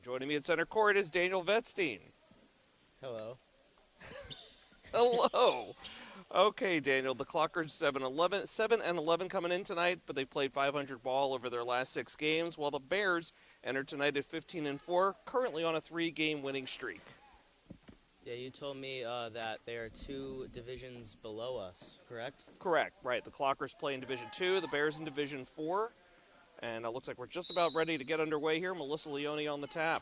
Joining me at center court is Daniel Vetstein. Hello. Hello. Okay, Daniel, the Clockers 7-11 coming in tonight, but they played 500 ball over their last 6 games, while the Bears entered tonight at 15-4, currently on a 3-game winning streak. Yeah, you told me that they are 2 divisions below us, correct? Correct, right. The Clockers play in Division 2, the Bears in Division 4, and it looks like we're just about ready to get underway here. Melissa Leone on the tap.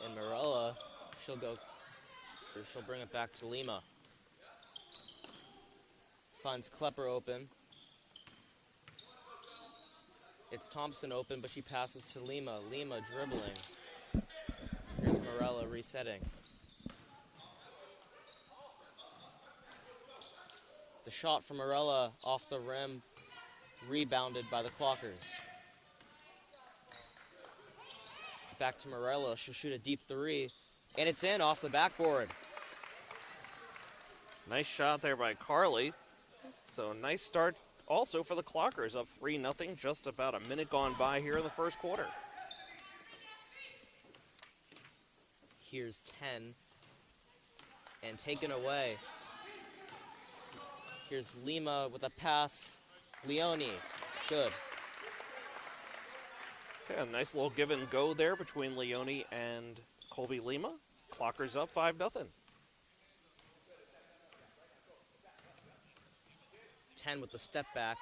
And Morella, she'll bring it back to Lima. Finds Klepper open. It's Thompson open, but she passes to Lima. Lima dribbling. Here's Morella resetting. The shot from Morella off the rim, rebounded by the Clockers. It's back to Morella. She'll shoot a deep 3, and it's in off the backboard. Nice shot there by Carly. So nice start also for the Clockers, up 3-0, just about a minute gone by here in the first quarter. Here's 10, and taken away. Here's Lima with a pass. Leone, good. Okay, a nice little give and go there between Leone and Colby Lima. Clockers up 5-0. 10 with the step back.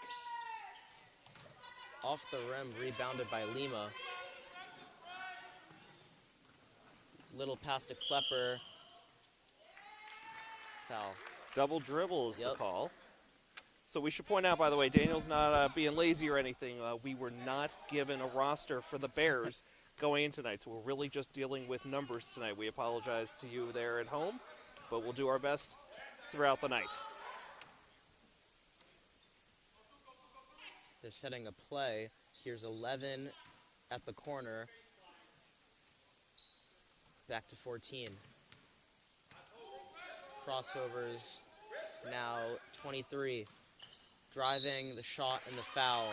Off the rim, rebounded by Lima. Little pass to Klepper. Foul. Double dribble is the call. So we should point out, by the way, Daniel's not being lazy or anything. We were not given a roster for the Bears going in tonight, so we're really just dealing with numbers tonight. We apologize to you there at home, but we'll do our best throughout the night. They're setting a play. Here's 11 at the corner. Back to 14. Crossovers. Now 23. Driving, the shot, and the foul.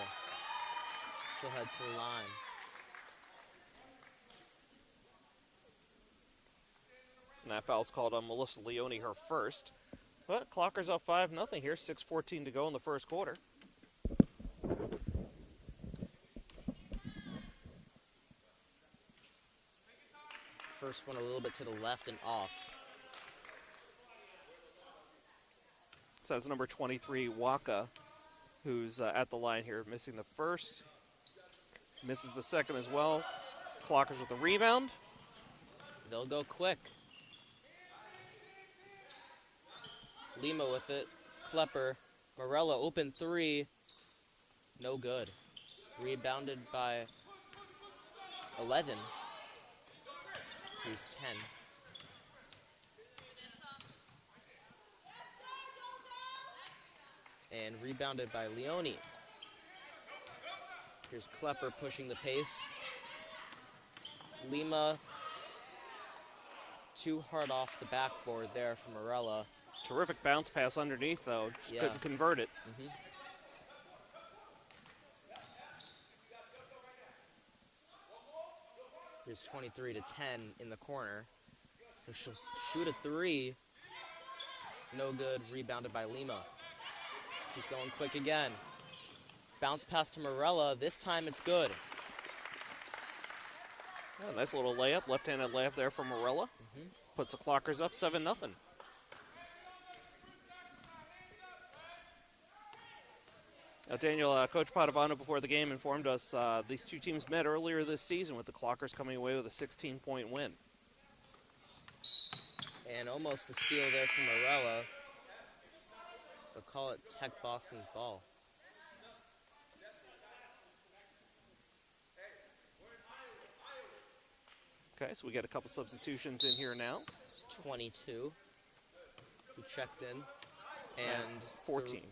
She'll head to the line. And that foul's called on Melissa Leone, her first. But Clockers up 5-0 here, 6:14 to go in the first quarter. First one a little bit to the left and off. So that's number 23, WACA, who's at the line here, missing the first. Misses the second as well. Clockers with the rebound. They'll go quick. Lima with it. Klepper. Morella open 3. No good. Rebounded by 11. Here's 10. And rebounded by Leone. Here's Klepper pushing the pace. Lima too hard off the backboard there for Morella. Terrific bounce pass underneath, though. Just couldn't convert it. Here's 23 to 10 in the corner. She'll shoot a 3. No good. Rebounded by Lima. She's going quick again. Bounce pass to Morella. This time it's good. Yeah, nice little layup, left-handed layup there from Morella. Puts the Clockers up 7-0. Now, Daniel, Coach Padovano before the game informed us these two teams met earlier this season with the Clockers coming away with a 16-point win. And almost a steal there from Morella. They'll call it Tech Boston's ball. Okay, so we got a couple substitutions in here now. It's 22 who checked in. And 14.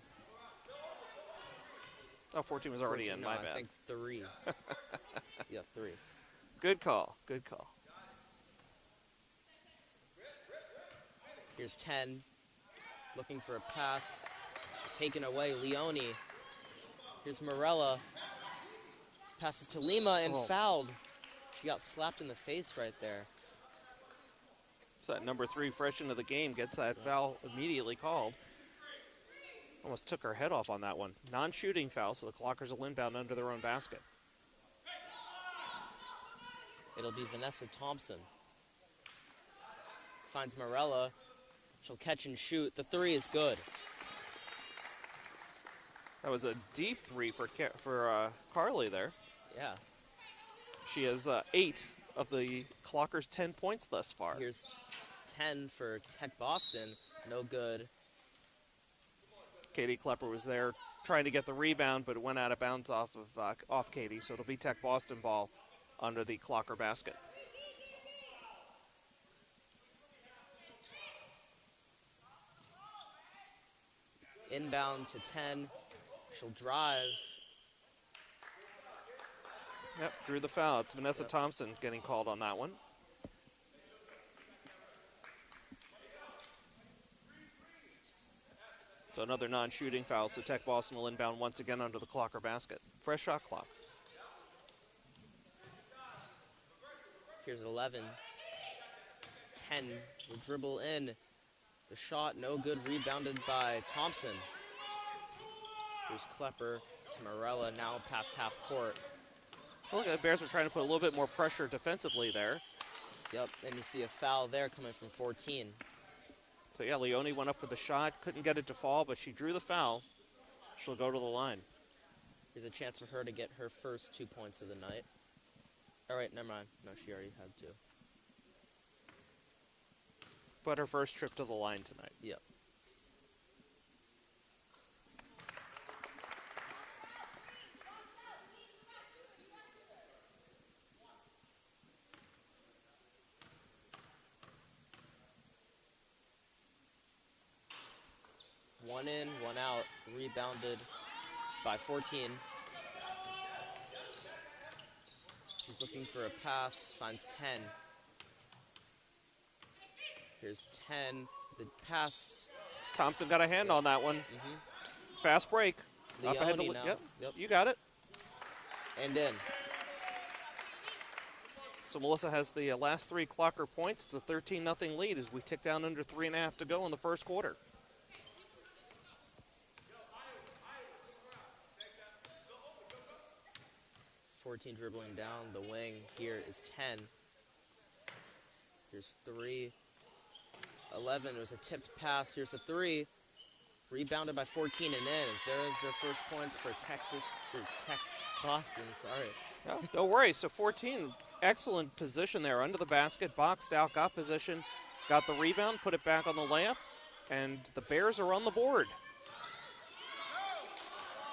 Oh, 14 was already 14, in, no, my bad. I think 3. Yeah, 3. Good call, good call. Here's 10. Looking for a pass. Taken away, Leone. Here's Morella. Passes to Lima and fouled. She got slapped in the face right there. So that number 3 fresh into the game gets that foul immediately called. Almost took her head off on that one. Non-shooting foul, so the Clockers will inbound under their own basket. It'll be Vanessa Thompson. Finds Morella. She'll catch and shoot. The 3 is good. That was a deep 3 for Carly there. Yeah. She has 8 of the Clockers' 10 points thus far. Here's 10 for Tech Boston. No good. Katie Klepper was there trying to get the rebound, but it went out of bounds off Katie, so it'll be Tech Boston ball under the Clocker basket. Inbound to 10. She'll drive. Yep, drew the foul. It's Vanessa Thompson getting called on that one. So another non-shooting foul, so Tech Boston will inbound once again under the Clocker basket. Fresh shot clock. Here's 11. 10 will dribble in. The shot, no good, rebounded by Thompson. Here's Klepper to Morella, now past half court. Look, the Bears are trying to put a little bit more pressure defensively there. Yep, and you see a foul there coming from 14. So yeah, Leone went up for the shot, couldn't get it to fall, but she drew the foul. She'll go to the line. Here's a chance for her to get her first 2 points of the night. All right, never mind. No, she already had 2. But her first trip to the line tonight. Yep. One in, one out, rebounded by 14. She's looking for a pass, finds 10. Here's 10, the pass. Thompson got a hand on that one. Fast break. Up ahead to now. Yep, you got it. And in. So Melissa has the last 3 Clocker points. It's a 13-0 lead as we tick down under 3.5 to go in the first quarter. .14 dribbling down the wing. Here is 10. Here's 3. 11 was a tipped pass. Here's a 3. Rebounded by 14 and in. There is their first points for Tech Boston, sorry. Oh, no worries. So 14, excellent position there under the basket. Boxed out, got position, got the rebound, put it back on the layup, and the Bears are on the board.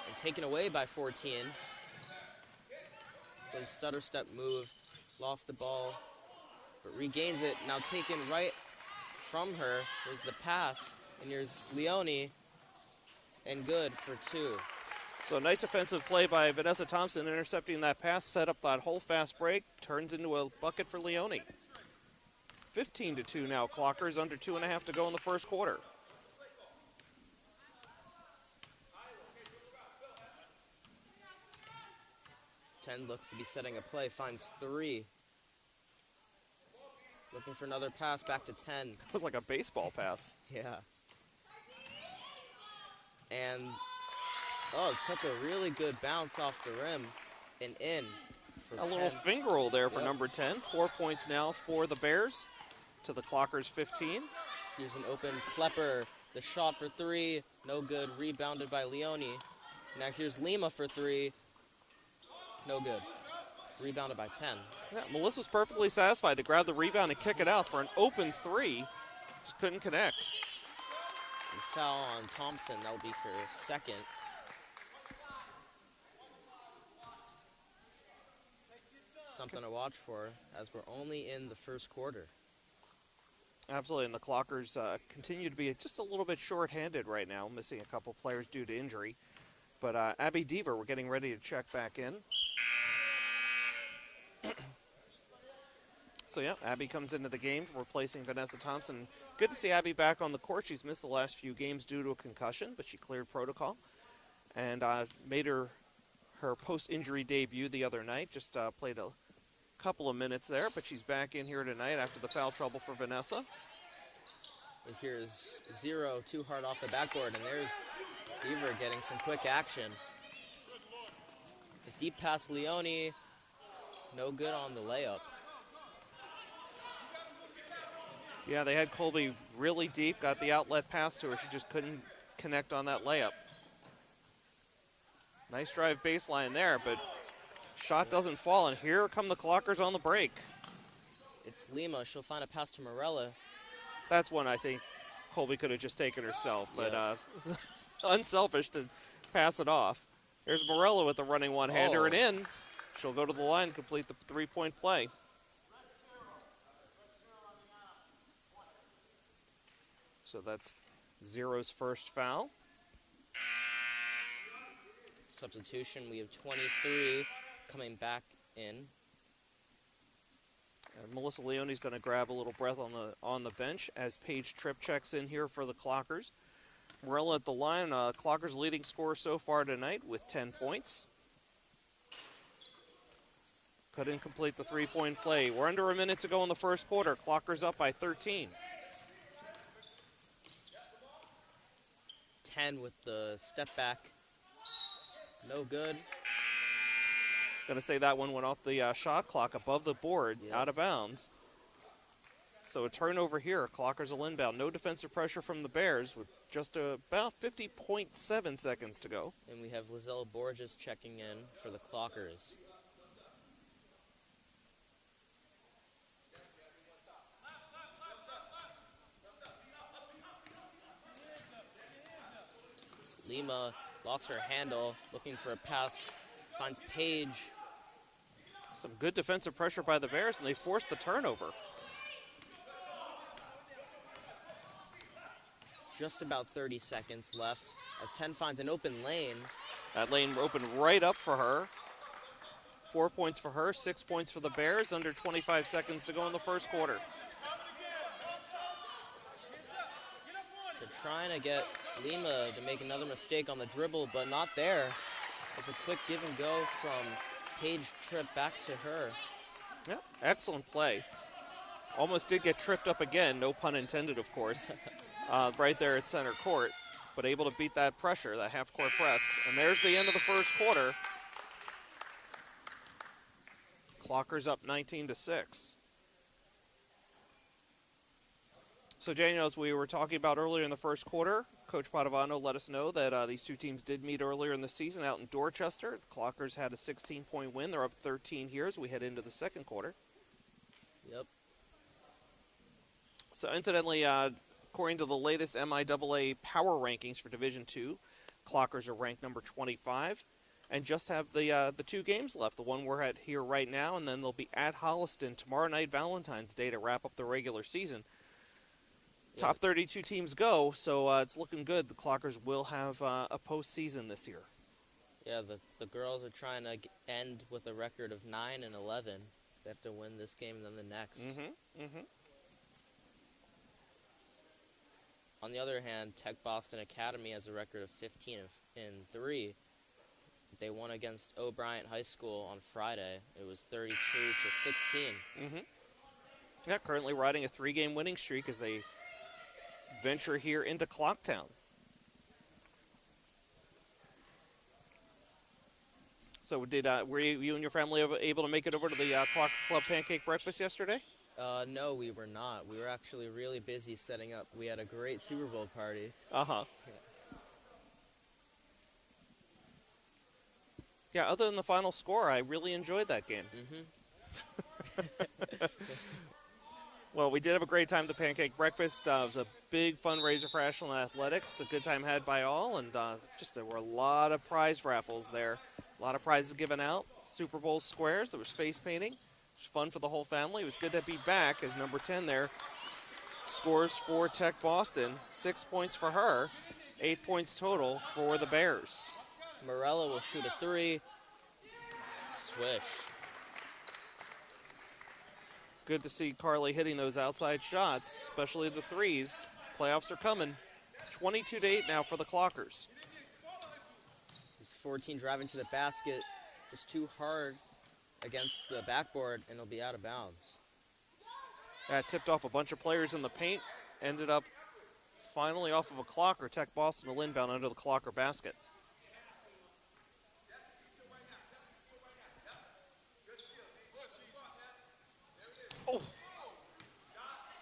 And taken away by 14. The stutter step move, lost the ball, but regains it. Now taken right from her. There's the pass, and here's Leone, and good for 2. So nice defensive play by Vanessa Thompson, intercepting that pass, set up that whole fast break, turns into a bucket for Leone. 15-2 now, Clockers, under 2.5 to go in the first quarter. Looks to be setting a play, finds 3. Looking for another pass, back to 10. It was like a baseball pass. Yeah. And, took a really good bounce off the rim and in for A 10. little finger roll there for number 10. 4 points now for the Bears to the Clockers 15. Here's an open Klepper. The shot for 3, no good, rebounded by Leone. Now here's Lima for 3. No good. Rebounded by 10. Yeah, Melissa's perfectly satisfied to grab the rebound and kick it out for an open 3. Just couldn't connect. And foul on Thompson. That will be her second. Something to watch for as we're only in the first quarter. Absolutely, and the Clockers continue to be just a little bit short-handed right now, missing a couple players due to injury. But Abby Deaver, we're getting ready to check back in. So, yeah, Abby comes into the game, replacing Vanessa Thompson. Good to see Abby back on the court. She's missed the last few games due to a concussion, but she cleared protocol and made her post-injury debut the other night. Just played couple of minutes there, but she's back in here tonight after the foul trouble for Vanessa. And here's 0, too hard off the backboard, and there's Beaver getting some quick action. A deep pass, Leone, no good on the layup. Yeah, they had Colby really deep, got the outlet pass to her. She just couldn't connect on that layup. Nice drive baseline there, but shot doesn't fall, and here come the Clockers on the break. It's Lima. She'll find a pass to Morella. That's one I think Colby could have just taken herself, but unselfish to pass it off. There's Morella with the running one-hander and in. She'll go to the line, complete the three-point play. So that's Zero's first foul. Substitution, we have 23 coming back in. And Melissa Leone's going to grab a little breath on the bench as Paige Tripp checks in here for the Clockers. Morella at the line, Clockers leading scorer so far tonight with 10 points. Couldn't complete the three-point play. We're under a minute to go in the first quarter. Clockers up by 13. 10 with the step back. No good. Going to say that one went off the shot clock above the board, out of bounds. So a turnover here. Clockers will inbound. No defensive pressure from the Bears with just about 50.7 seconds to go. And we have Lizelle Borges checking in for the Clockers. Lima lost her handle, looking for a pass, finds Paige. Some good defensive pressure by the Bears, and they forced the turnover. Just about 30 seconds left as 10 finds an open lane. That lane opened right up for her. 4 points for her, 6 points for the Bears, under 25 seconds to go in the first quarter. They're trying to get Lima to make another mistake on the dribble, but not there. It's a quick give and go from Paige Tripp back to her. Yeah, excellent play. Almost did get tripped up again, no pun intended, of course, right there at center court, but able to beat that pressure, that half-court press. And there's the end of the first quarter. Clockers up 19-6. So, Daniel, as we were talking about earlier in the first quarter, Coach Padovano let us know that these two teams did meet earlier in the season out in Dorchester. The Clockers had a 16-point win. They're up 13 here as we head into the second quarter. Yep. So, incidentally, according to the latest MIAA power rankings for Division II, Clockers are ranked number 25 and just have the 2 games left. The one we're at here right now, and then they'll be at Holliston tomorrow night, Valentine's Day, to wrap up the regular season. Top 32 teams go, so it's looking good. The Clockers will have a postseason this year. Yeah, the girls are trying to end with a record of 9-11. They have to win this game and then the next. On the other hand, Tech Boston Academy has a record of 15-3. They won against O'Brien High School on Friday. It was 32-16. Yeah, currently riding a 3-game winning streak as they venture here into Clocktown. So were you and your family able to make it over to the Clock Club Pancake Breakfast yesterday? No, we were not. We were actually really busy setting up. We had a great Super Bowl party. Yeah, other than the final score, I really enjoyed that game. Well, we did have a great time at the Pancake Breakfast. It was a big fundraiser for Ashland Athletics. A good time had by all, and there were a lot of prize raffles there. A lot of prizes given out. Super Bowl squares. There was face painting. It was fun for the whole family. It was good to be back as number 10 there scores for Tech Boston. 6 points for her. 8 points total for the Bears. Morella will shoot a 3. Swish. Good to see Carly hitting those outside shots, especially the threes. Playoffs are coming. 22-8 now for the Clockers. 14 driving to the basket. Just too hard against the backboard, and it'll be out of bounds. That tipped off a bunch of players in the paint. Ended up finally off of a clocker. Tech Boston will inbound under the clocker basket. Oh.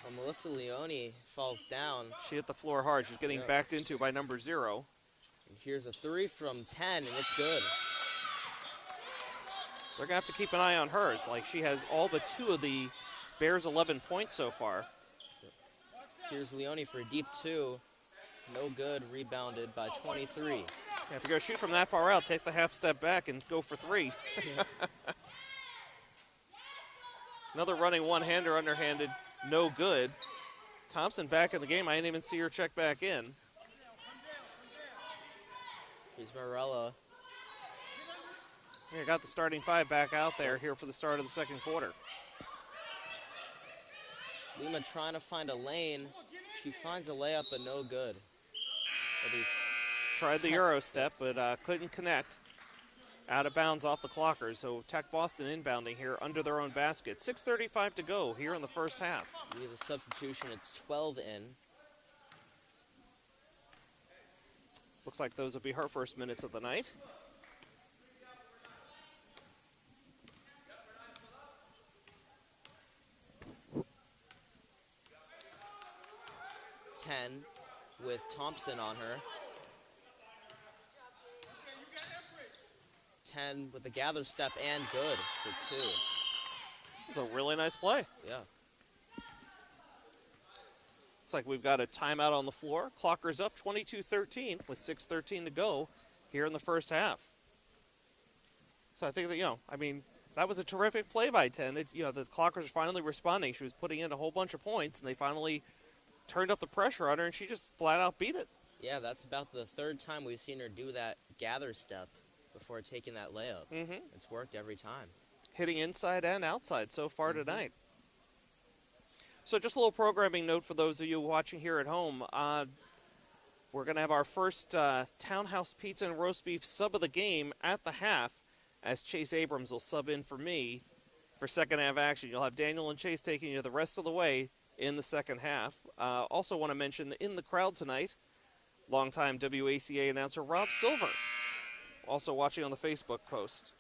Well, Melissa Leone falls down. She hit the floor hard. She's getting backed into by number 0. And here's a 3 from 10, and it's good. They're going to have to keep an eye on her. Like, she has all but 2 of the Bears' 11 points so far. Here's Leone for a deep 2. No good. Rebounded by 23. Yeah, if you're going to shoot from that far out, take the half step back and go for 3. Another running one-hander, underhanded, no good. Thompson back in the game. I didn't even see her check back in. Here's Morella. Yeah, got the starting 5 back out there here for the start of the second quarter. Lima trying to find a lane. She finds a layup, but no good. Tried the Euro step, but couldn't connect. Out of bounds off the clocker, so Tech Boston inbounding here under their own basket. 6:35 to go here in the first half. We have a substitution. It's 12 in. Looks like those will be her first minutes of the night. Ten with Thompson on her. 10 with the gather step and good for 2. It's a really nice play. Yeah. Looks like we've got a timeout on the floor. Clocker's up 22-13 with 6:13 to go here in the first half. So I think that, that was a terrific play by 10. The Clockers are finally responding. She was putting in a whole bunch of points, and they finally turned up the pressure on her, and she just flat out beat it. Yeah, that's about the 3rd time we've seen her do that gather step before taking that layup. It's worked every time. Hitting inside and outside so far tonight. So just a little programming note for those of you watching here at home. We're going to have our first Townhouse Pizza and Roast Beef sub of the game at the half, as Chase Abrams will sub in for me for second half action. You'll have Daniel and Chase taking you the rest of the way in the second half. Also want to mention that in the crowd tonight, longtime WACA announcer Rob Silver, also watching on the Facebook post.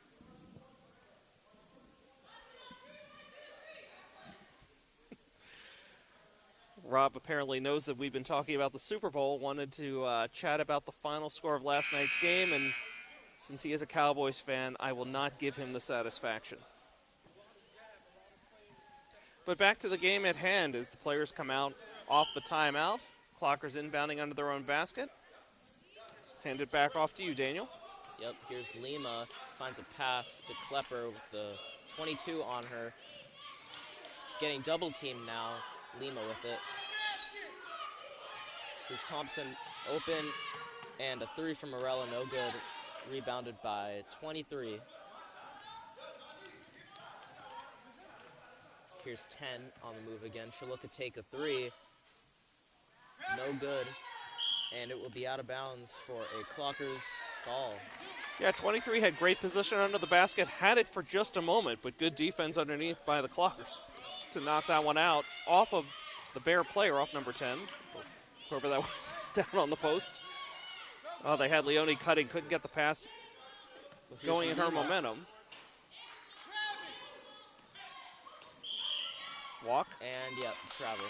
Rob apparently knows that we've been talking about the Super Bowl, wanted to chat about the final score of last night's game, and since he is a Cowboys fan, I will not give him the satisfaction. But back to the game at hand as the players come out off the timeout. Clockers inbounding under their own basket. Hand it back off to you, Daniel. Yep, here's Lima. Finds a pass to Klepper with the 22 on her. She's getting double teamed now. Lima with it. Here's Thompson open, and a 3 from Morella, no good. Rebounded by 23. Here's 10 on the move again. She'll look to take a 3. No good. And it will be out of bounds for a Clockers ball. Yeah, 23 had great position under the basket, had it for just a moment, but good defense underneath by the Clockers to knock that one out off of the Bear player, off number 10, whoever that was, down on the post. Oh, they had Leone cutting, couldn't get the pass going in her momentum. Walk. And, yeah, travel.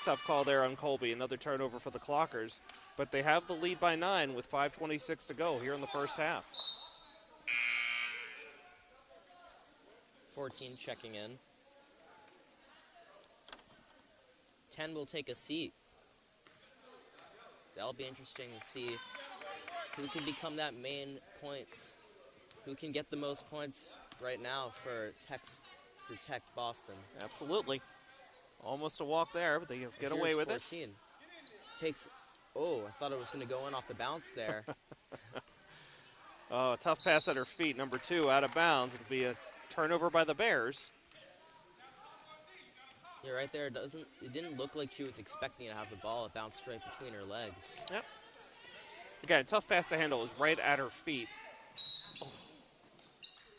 Tough call there on Colby. Another turnover for the Clockers. But they have the lead by 9 with 5:26 to go here in the first half. 14 checking in. 10 will take a seat. That'll be interesting to see who can become that main points, who can get the most points right now for Tech Boston. Absolutely. Almost a walk there, but they get away with 14. it. Takes, I thought it was going to go in off the bounce there. Oh, a tough pass at her feet. Number 2 out of bounds. It'll be a turnover by the Bears. Yeah, right there. It didn't look like she was expecting to have the ball. It bounced straight between her legs. Yep. Again, tough pass to handle. It was right at her feet. Oh.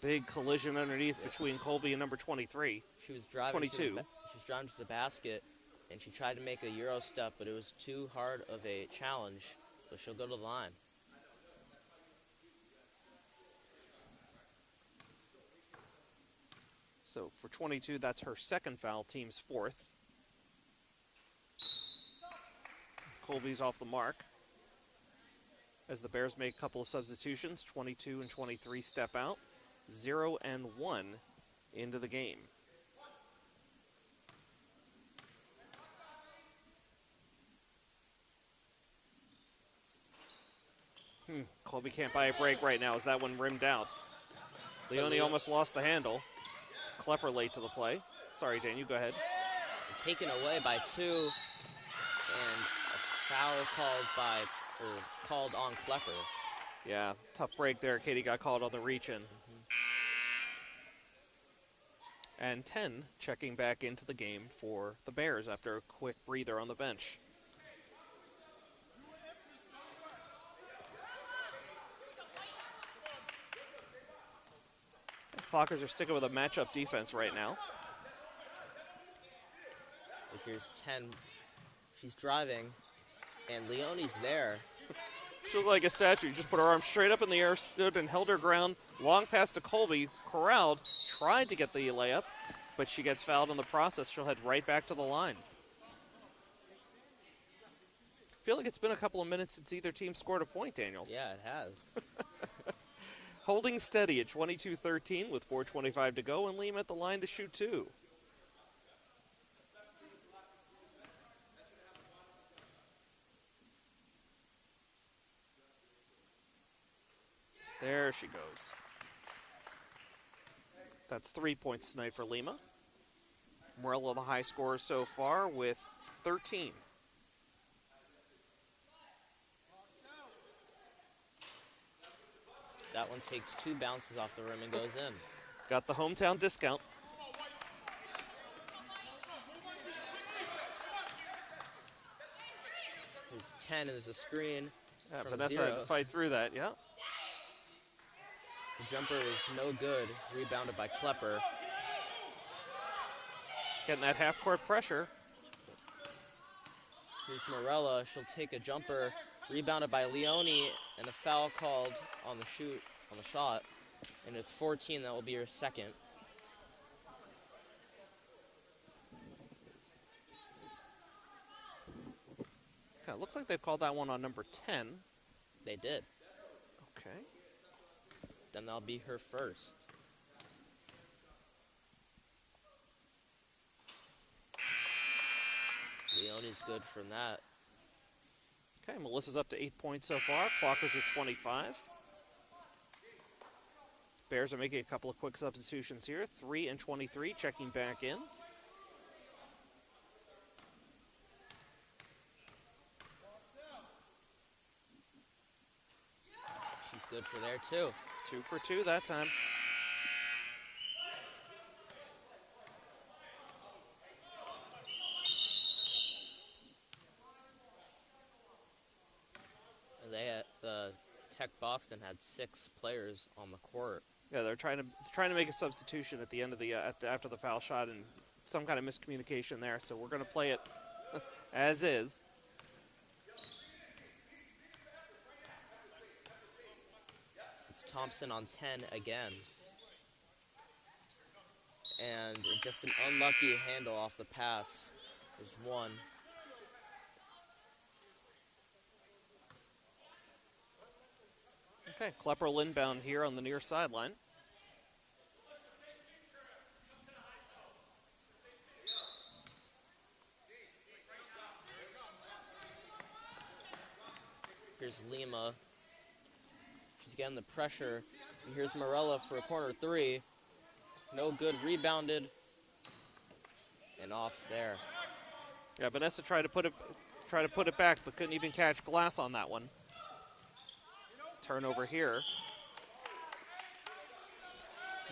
Big collision underneath between Colby and number 23. She was driving 22. she was driving to the basket, and she tried to make a Euro step, but it was too hard of a challenge, so she'll go to the line. So for 22, that's her second foul, team's fourth. Colby's off the mark. As the Bears make a couple of substitutions, 22 and 23 step out. 0 and 1 into the game. Colby can't buy a break right now as that one rimmed out. Leone almost lost the handle. Klepper late to the play. Sorry, Dan, you go ahead. Taken away by 2, and a foul called on Klepper. Yeah, tough break there. Katie got called on the reach-in. And 10 checking back into the game for the Bears after a quick breather on the bench. Clockers are sticking with a matchup defense right now. Here's 10. She's driving, and Leone's there. She looked like a statue. Just put her arms straight up in the air, stood and held her ground. Long pass to Colby. Corralled, tried to get the layup, but she gets fouled in the process. She'll head right back to the line. I feel like it's been a couple of minutes since either team scored a point, Daniel. Yeah, it has. Holding steady at 22-13 with 4:25 to go, and Lima at the line to shoot 2. There she goes. That's 3 points tonight for Lima. Morello the high scorer so far with 13. That one takes 2 bounces off the rim and goes in. Got the hometown discount. There's 10, and there's a screen. Yeah, from Vanessa 0. had to fight through that, yeah. The jumper is no good. Rebounded by Klepper. Getting that half-court pressure. Here's Morella. She'll take a jumper. Rebounded by Leone, and a foul called on the shot. And it's 14. That will be her second. Okay, looks like they've called that one on number 10. They did. Okay. Then that'll be her first. Leone's good from that. Okay, Melissa's up to 8 points so far. Clockers are 25. Bears are making a couple of quick substitutions here. 3 and 23 checking back in. She's good for there, too. 2 for 2 that time. Tech Boston had 6 players on the court. Yeah, they're trying to make a substitution at the end of the after the foul shot, and some kind of miscommunication there. So we're going to play it as is. It's Thompson on 10 again. And just an unlucky handle off the pass. There's 1. Okay, Klepper inbound here on the near sideline. Here's Lima. She's getting the pressure. And here's Morella for a corner 3. No good. Rebounded. And off there. Yeah, Vanessa tried to put it back, but couldn't even catch glass on that one. Turnover here.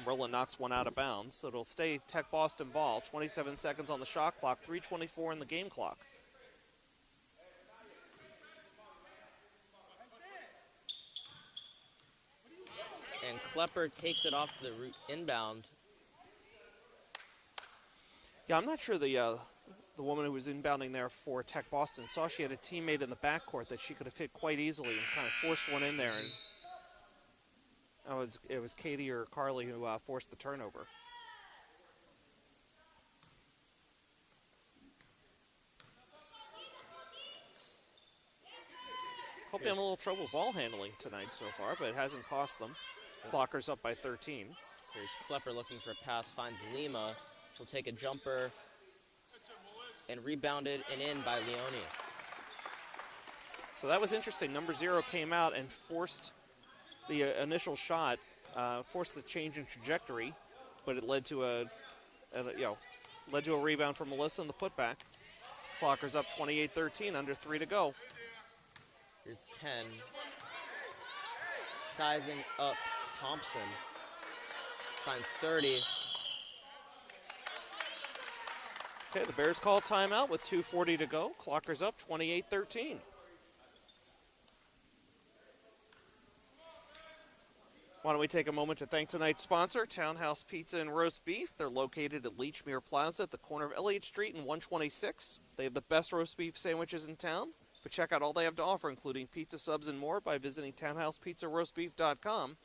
Morella knocks one out of bounds, so it'll stay Tech Boston ball. 27 seconds on the shot clock, 3:24 in the game clock. And Klepper takes it off the inbound. Yeah, I'm not sure the woman who was inbounding there for Tech Boston saw she had a teammate in the backcourt that she could have hit quite easily and kind of forced one in there. And it was Katie or Carly who forced the turnover. Hope they have a little trouble ball handling tonight so far, but it hasn't cost them. Clockers up by 13. Here's Klepper looking for a pass, finds Lima. She'll take a jumper and rebounded and in by Leone. So that was interesting. Number 0 came out and forced the initial shot, forced the change in trajectory, but it led to a rebound from Melissa and the putback. Clockers up 28-13, under 3 to go. Here's 10. Sizing up Thompson. Finds 30. Okay, the Bears call timeout with 2:40 to go. Clockers up 28-13. Why don't we take a moment to thank tonight's sponsor, Townhouse Pizza and Roast Beef. They're located at Leechmere Plaza at the corner of Elliott Street and 126. They have the best roast beef sandwiches in town. But check out all they have to offer, including pizza subs and more, by visiting townhousepizzaroastbeef.com.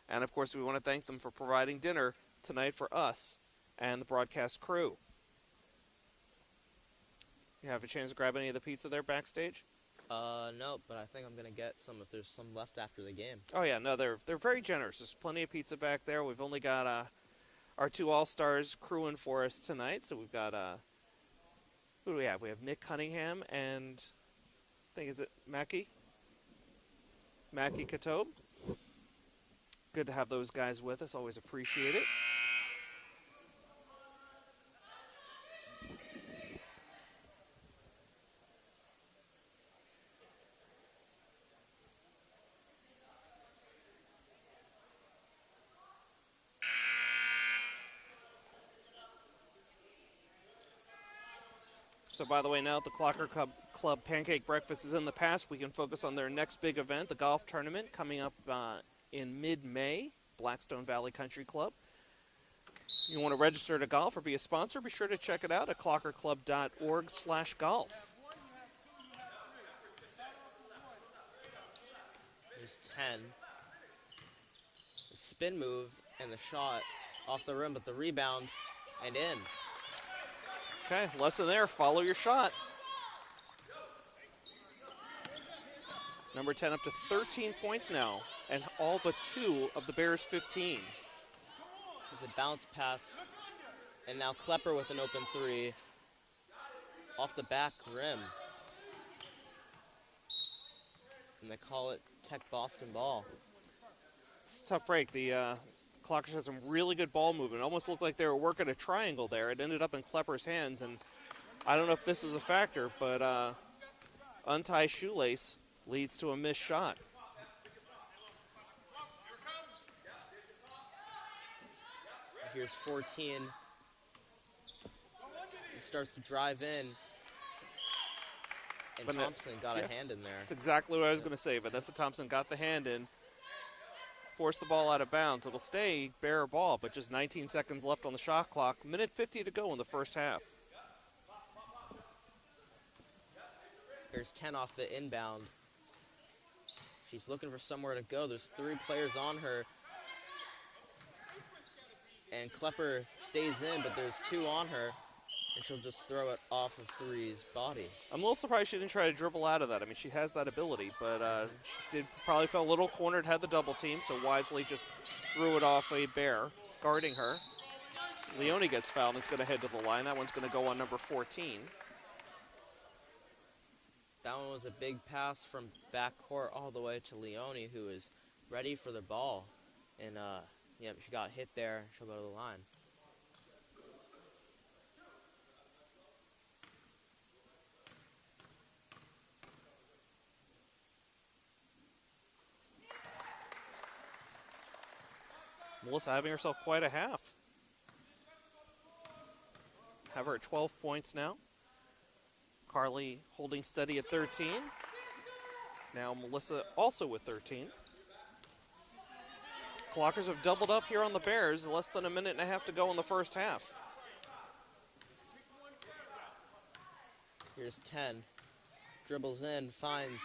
And, of course, we want to thank them for providing dinner tonight for us and the broadcast crew. You have a chance to grab any of the pizza there backstage? No, but I think I'm going to get some if there's some left after the game. Oh, yeah, no, they're very generous. There's plenty of pizza back there. We've only got our 2 All-Stars crewing for us tonight. So we've got, who do we have? We have Nick Cunningham and... I think, is it Mackie Katob? Good to have those guys with us. Always appreciate it. So, by the way, now that the Clocker Club Pancake Breakfast is in the past, we can focus on their next big event, the golf tournament, coming up in mid-May, Blackstone Valley Country Club. If you want to register to golf or be a sponsor, be sure to check it out at clockerclub.org/golf. There's 10. The spin move and the shot off the rim, but the rebound and in. Okay, lesson there. Follow your shot. Number 10 up to 13 points now, and all but 2 of the Bears' 15. There's a bounce pass, and now Klepper with an open 3 off the back rim. And they call it Tech Boston ball. It's a tough break. The Clockers had some really good ball movement. It almost looked like they were working a triangle there. It ended up in Klepper's hands, and I don't know if this was a factor, but untie shoelace leads to a missed shot. Here's 14. He starts to drive in, and Thompson got a hand in there. That's exactly what I was going to say. Vanessa Thompson got the hand in, forced the ball out of bounds. It'll stay Bear ball, but just 19 seconds left on the shot clock. Minute 50 to go in the first half. Here's 10 off the inbound. She's looking for somewhere to go. There's 3 players on her. And Klepper stays in, but there's 2 on her. And she'll just throw it off of 3's body. I'm a little surprised she didn't try to dribble out of that. I mean, she has that ability, but she probably felt a little cornered, had the double team, so wisely just threw it off a Bear guarding her. Leone gets fouled and is going to head to the line. That one's going to go on number 14. That one was a big pass from backcourt all the way to Leone, who is ready for the ball. And, yeah, she got hit there. She'll go to the line. Melissa having herself quite a half. Have her at 12 points now. Carly holding steady at 13. Now Melissa also with 13. Clockers have doubled up here on the Bears. Less than a minute and a half to go in the first half. Here's 10. Dribbles in, finds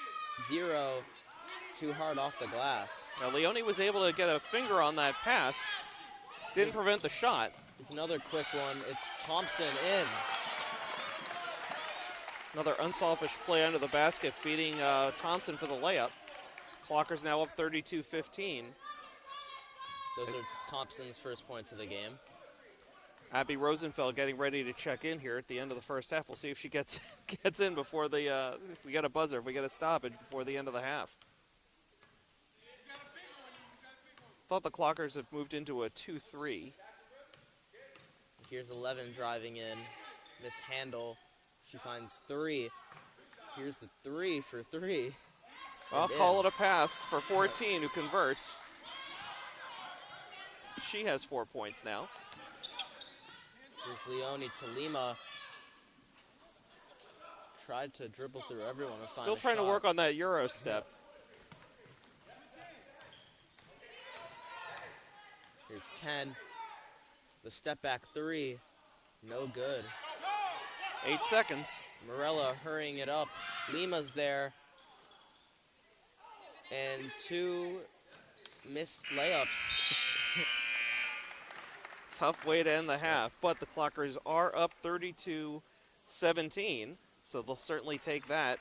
0. Too hard off the glass. Now, Leone was able to get a finger on that pass. Didn't prevent the shot. It's another quick one. It's Thompson in. Another unselfish play under the basket, beating Thompson for the layup. Clockers now up 32-15. Those are Thompson's first points of the game. Abby Rosenfeld getting ready to check in here at the end of the first half. We'll see if she gets in before the if we get a buzzer, if we get a stoppage before the end of the half. Thought the Clockers have moved into a 2-3. Here's 11 driving in. Mishandle. She finds 3. Here's the 3 for 3. I'll call it a pass for 14, who converts. She has 4 points now. Here's Leone to Lima. Tried to dribble through everyone to find Still trying to work on that Euro step. Here's 10. The step back 3. No good. 8 seconds. Morella hurrying it up. Lima's there. And 2 missed layups. Tough way to end the half, but the Clockers are up 32-17, so they'll certainly take that.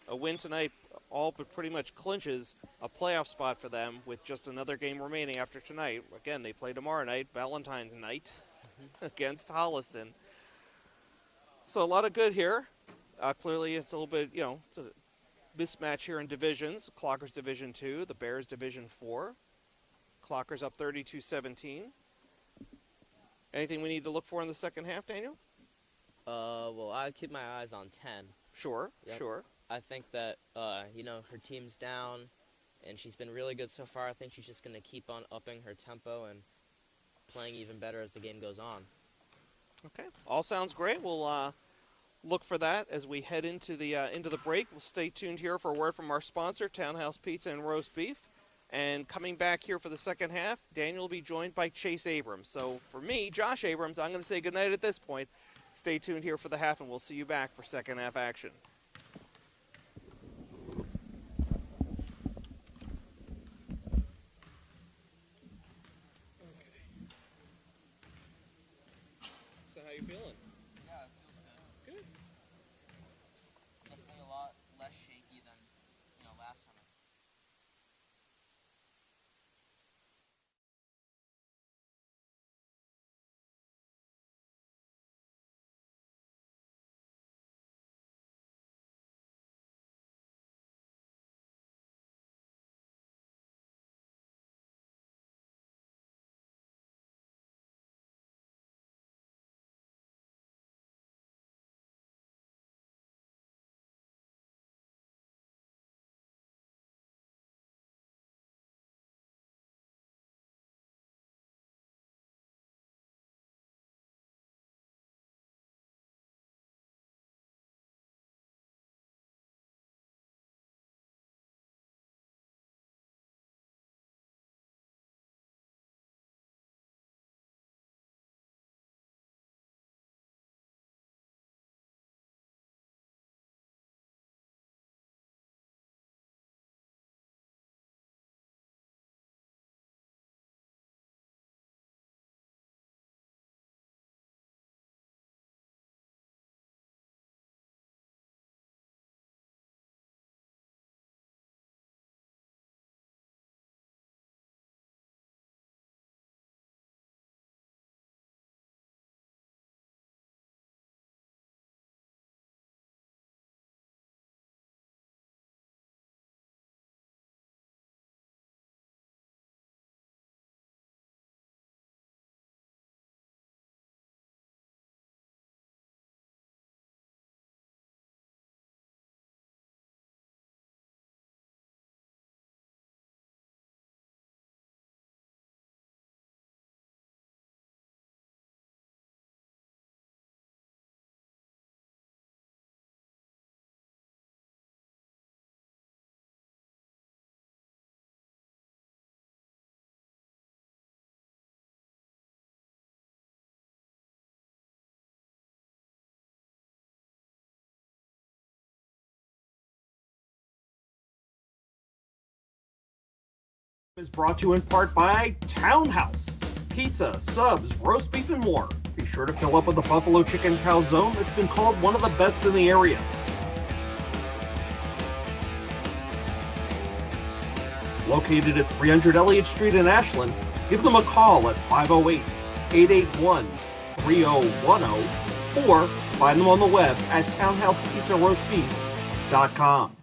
A win tonight all but pretty much clinches a playoff spot for them with just another game remaining after tonight. Again, they play tomorrow night, Valentine's night, against Holliston. So a lot of good here. Clearly it's a little bit, it's a mismatch here in divisions. Clockers Division 2, the Bears Division 4. Clockers up 32-17. Anything we need to look for in the second half, Daniel? Well, I keep my eyes on 10. Sure, Yep. sure. I think that, her team's down, and she's been really good so far. I think she's just going to keep on upping her tempo and playing even better as the game goes on. Okay, all sounds great. We'll look for that as we head into the break. We'll stay tuned here for a word from our sponsor, Townhouse Pizza and Roast Beef. And coming back here for the second half, Daniel will be joined by Chase Abrams. So for me, Josh Abrams, I'm going to say goodnight at this point. Stay tuned here for the half, and we'll see you back for second half action. So how you feeling? Yeah, it feels good. Good. Definitely a lot less shaky than, last time. Is brought to you in part by Townhouse. Pizza, subs, roast beef, and more. Be sure to fill up with the buffalo chicken calzone that's been called one of the best in the area. Located at 300 Elliott Street in Ashland, give them a call at 508-881-3010 or find them on the web at townhousepizzaroastbeef.com.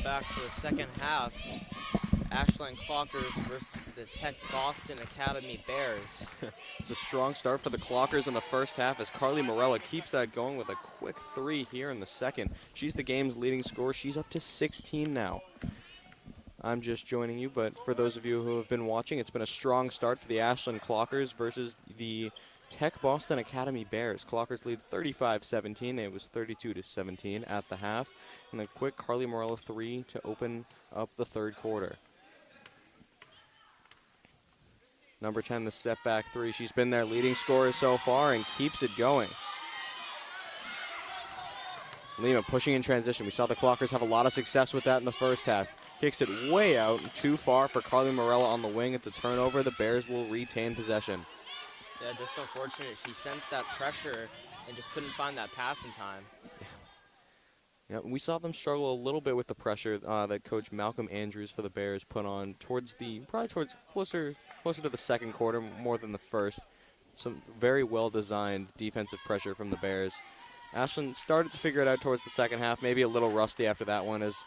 back to the second half. Ashland Clockers versus the Tech Boston Academy Bears. It's a strong start for the Clockers in the first half as Carly Morella keeps that going with a quick 3 here in the second. She's the game's leading scorer. She's up to 16 now. I'm just joining you, but for those of you who have been watching, it's been a strong start for the Ashland Clockers versus the Tech Boston Academy Bears. Clockers lead 35-17. It was 32-17 at the half. And a quick Carly Morella 3 to open up the third quarter. Number 10, the step back 3. She's been their leading scorer so far and keeps it going. Lima pushing in transition. We saw the Clockers have a lot of success with that in the first half. Kicks it way out, too far for Carly Morella on the wing. It's a turnover. The Bears will retain possession. Yeah, just unfortunate. She sensed that pressure and just couldn't find that pass in time. Yeah, we saw them struggle a little bit with the pressure that Coach Malcolm Andrews for the Bears put on towards closer to the second quarter more than the first. Some very well-designed defensive pressure from the Bears. Ashland started to figure it out towards the second half, maybe a little rusty after that one as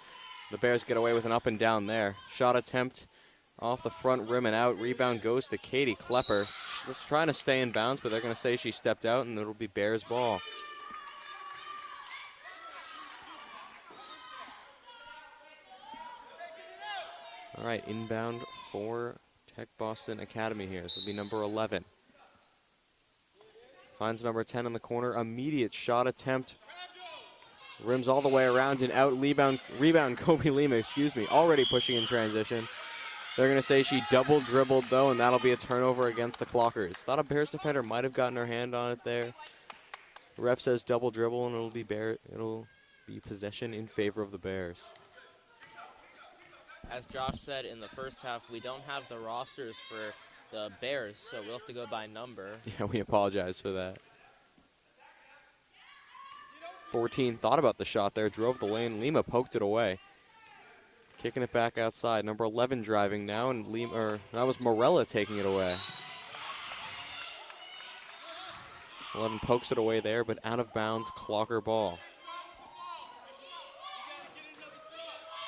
the Bears get away with an up and down there. Shot attempt off the front rim and out. Rebound goes to Katie Klepper. She's trying to stay in bounds, but they're going to say she stepped out, and it'll be Bears ball. All right, inbound for Tech Boston Academy here. This will be number 11. Finds number 10 in the corner. Immediate shot attempt. Rims all the way around and out. Rebound Kobe Lima, already pushing in transition. They're going to say she double dribbled, though, and that'll be a turnover against the Clockers. Thought a Bears defender might have gotten her hand on it there. The ref says double dribble, and it'll be possession in favor of the Bears. As Josh said in the first half, we don't have the rosters for the Bears, so we'll have to go by number. Yeah, we apologize for that. 14 thought about the shot there, drove the lane. Lima poked it away. Kicking it back outside. Number 11 driving now, and that was Morella taking it away. 11 pokes it away there, but out of bounds, Clocker ball.